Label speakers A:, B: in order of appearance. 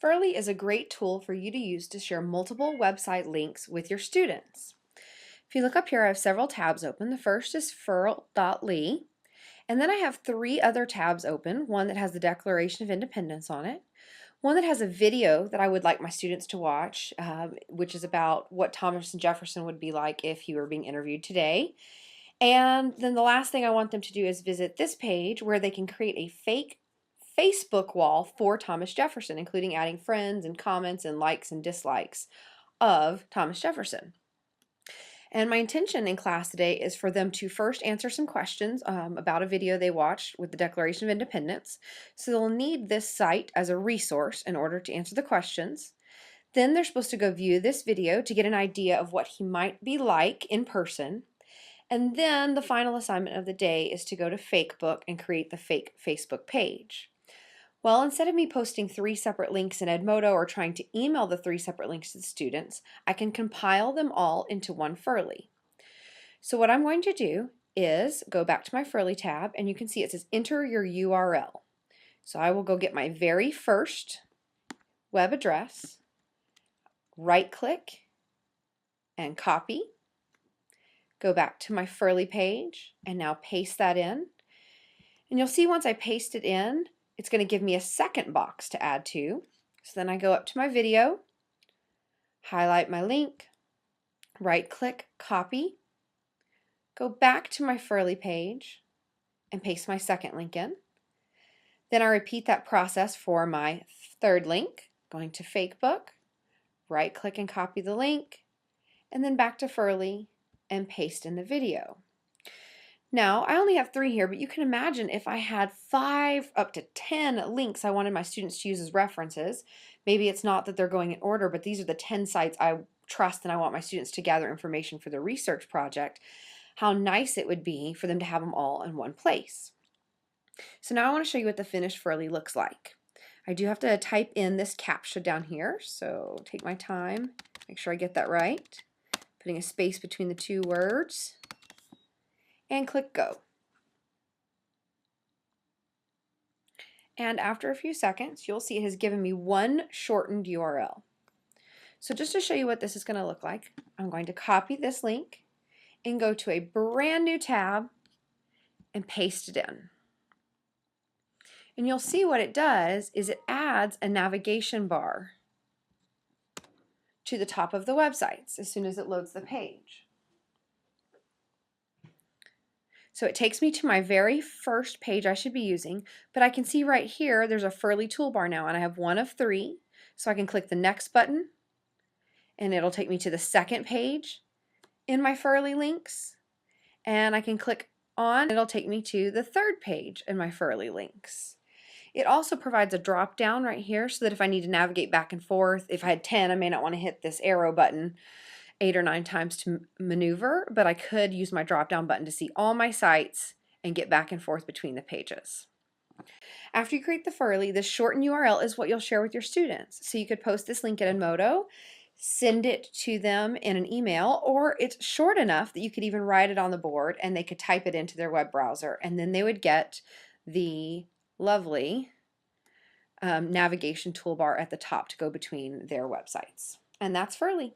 A: Furly is a great tool for you to use to share multiple website links with your students. If you look up here, I have several tabs open. The first is furl.ly, and then I have three other tabs open, one that has the Declaration of Independence on it, one that has a video that I would like my students to watch, which is about what Thomas Jefferson would be like if he were being interviewed today. And then the last thing I want them to do is visit this page where they can create a fake Facebook wall for Thomas Jefferson, including adding friends and comments and likes and dislikes of Thomas Jefferson. And my intention in class today is for them to first answer some questions about a video they watched with the Declaration of Independence. So they'll need this site as a resource in order to answer the questions. Then they're supposed to go view this video to get an idea of what he might be like in person. And then the final assignment of the day is to go to Fakebook and create the fake Facebook page. Well, instead of me posting three separate links in Edmodo or trying to email the three separate links to the students, I can compile them all into one Furly. So what I'm going to do is go back to my Furly tab, and you can see it says enter your URL. So I will go get my very first web address, right click and copy, go back to my Furly page and now paste that in. And you'll see once I paste it in, it's going to give me a second box to add to. So then I go up to my video, highlight my link, right click, copy, go back to my Furly page and paste my second link in. Then I repeat that process for my third link, going to Fakebook, right click and copy the link, and then back to Furly and paste in the video. Now, I only have three here, but you can imagine if I had 5 up to 10 links I wanted my students to use as references. Maybe it's not that they're going in order, but these are the 10 sites I trust and I want my students to gather information for the research project. How nice it would be for them to have them all in one place. So now I want to show you what the finished Furly looks like. I do have to type in this CAPTCHA down here, so take my time, make sure I get that right. Putting a space between the two words. And click go. And after a few seconds, you'll see it has given me one shortened URL. So just to show you what this is going to look like, I'm going to copy this link and go to a brand new tab and paste it in. And you'll see what it does is it adds a navigation bar to the top of the websites as soon as it loads the page. So it takes me to my very first page I should be using, but I can see right here there's a Furly toolbar now, and I have one of 3. So I can click the next button and it'll take me to the second page in my Furly links, and I can click on, it'll take me to the third page in my Furly links. It also provides a drop down right here so that if I need to navigate back and forth, if I had 10, I may not want to hit this arrow button 8 or 9 times to maneuver, but I could use my drop down button to see all my sites and get back and forth between the pages. After you create the Furly, this shortened URL is what you'll share with your students. So you could post this link in Edmodo, send it to them in an email, or it's short enough that you could even write it on the board and they could type it into their web browser, and then they would get the lovely navigation toolbar at the top to go between their websites. And that's Furly.